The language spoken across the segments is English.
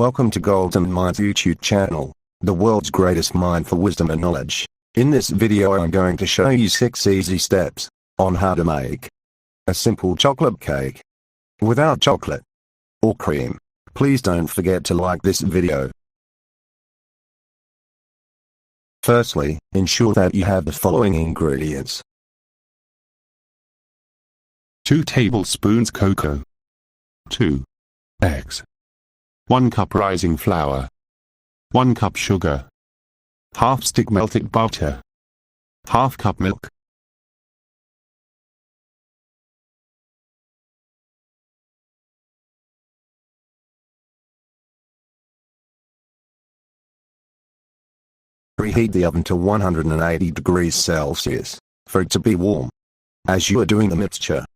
Welcome to Golden Minds YouTube channel, the world's greatest mind for wisdom and knowledge. In this video I'm going to show you 6 easy steps on how to make a simple chocolate cake without chocolate or cream. Please don't forget to like this video. Firstly, ensure that you have the following ingredients: 2 tablespoons cocoa, 2 eggs, 1 cup rising flour, 1 cup sugar, half stick melted butter, half cup milk. Preheat the oven to 180 degrees Celsius for it to be warm as you are doing the mixture.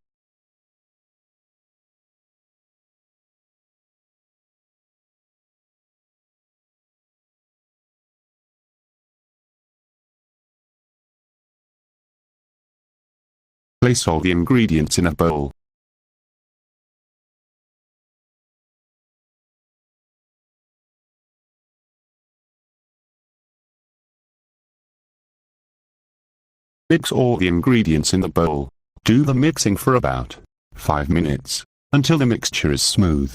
Place all the ingredients in a bowl. Mix all the ingredients in the bowl. Do the mixing for about 5 minutes, until the mixture is smooth.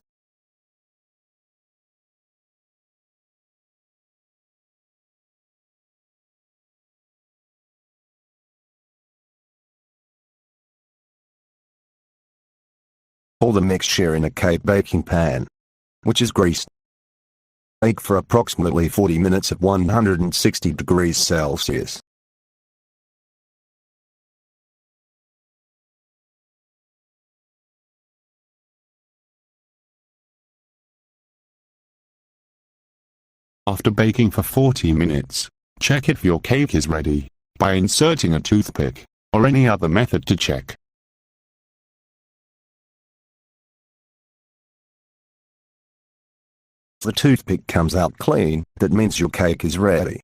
Pour the mixture in a cake baking pan, which is greased. Bake for approximately 40 minutes at 160 degrees Celsius. After baking for 40 minutes, check if your cake is ready by inserting a toothpick or any other method to check. If the toothpick comes out clean, that means your cake is ready.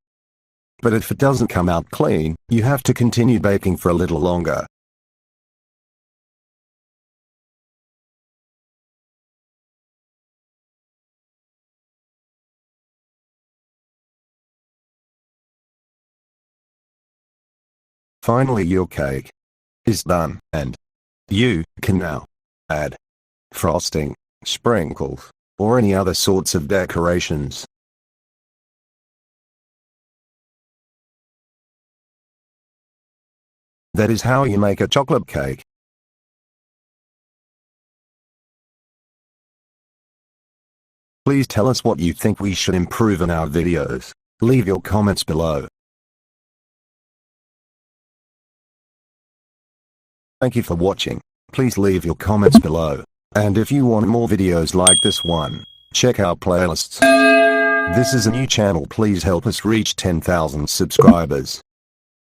But if it doesn't come out clean, you have to continue baking for a little longer. Finally, your cake is done, and you can now add frosting, sprinkles, or any other sorts of decorations. That is how you make a chocolate cake. Please tell us what you think we should improve in our videos. Leave your comments below. Thank you for watching. Please leave your comments below. And if you want more videos like this one, check our playlists. This is a new channel. Please help us reach 10,000 subscribers.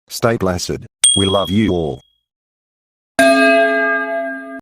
Stay blessed. We love you all.